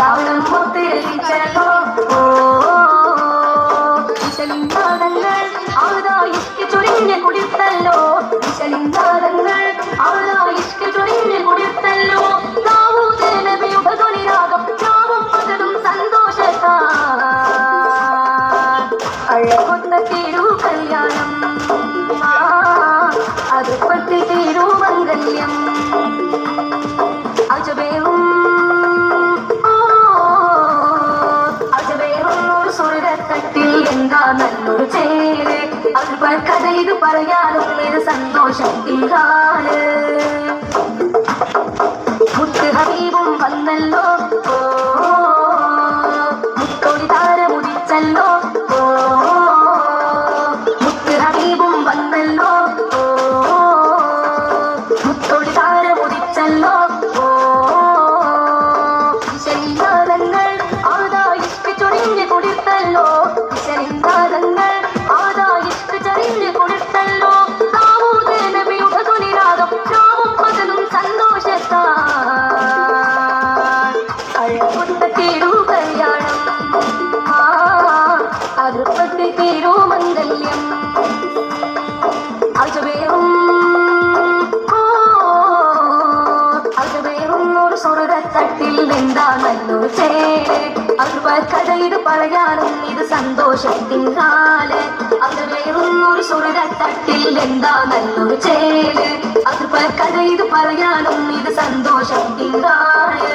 താളം മുത്തിരിച്ചല്ലോ വിശലിംഗാതങ്ങൾ ആദായിക്ക് ചൊരിഞ്ഞ് കുടിത്തല്ലോ വിശലിംഗാതങ്ങൾ ആദായിക്ക് ചൊരിഞ്ഞ് കുടിത്തല്ലോ ദാവൂദ് നബിയുടെ ധ്വനിരാഗം നാവും പകലും സന്തോഷത്താൽ അഴകൊത്ത തിരു കല്യാണം അത് പറ്റി തിരുമംഗല്യം അജബേറും ഒരു സ്വർഗത്തട്ടിൽ എന്താ നല്ലൊരു ചേര് അക്ബർ കഥ ഇത് പറയാനും ഇത് സന്തോഷത്തിൻ കാല് മുത്ത് ഹബീബും വന്നല്ലോ മുത്തൊളി താരമുദിച്ചല്ലോ മുത്ത് ഹബീബും വന്നല്ലോ മുത്തൊളി താരമുദിച്ചല്ലോ വിശലിംഗാതങ്ങൾ ആദായിക്ക് ചൊരിഞ്ഞ് കൊടുത്തല്ലോ വിശലിംഗാതങ്ങൾ ആദായിക്ക് ചൊരിഞ്ഞ് കൊടുത്തല്ലോ ദാവൂദ് നബിയുടെ ധ്വനിരാഗം നാവും പകലും സന്തോഷത്താൽ അഴകൊത്ത തിരു കല്യാണം അതിർപ്പത്തി തിരുമംഗല്യം അജബേറും ഒരു സ്വർഗത്തട്ടിൽ എന്താ നല്ലൊരു ചേര് അക്ബർ കഥ ഇത് പറയാനും ഇത് സന്തോഷത്തിൻ കാല് അജബേറും ഒരു സ്വർഗത്തട്ടിൽ എന്താ നല്ലൊരു ചേര് അക്ബർ കഥ ഇത് പറയാനും ഇത് സന്തോഷത്തിൻ കാല്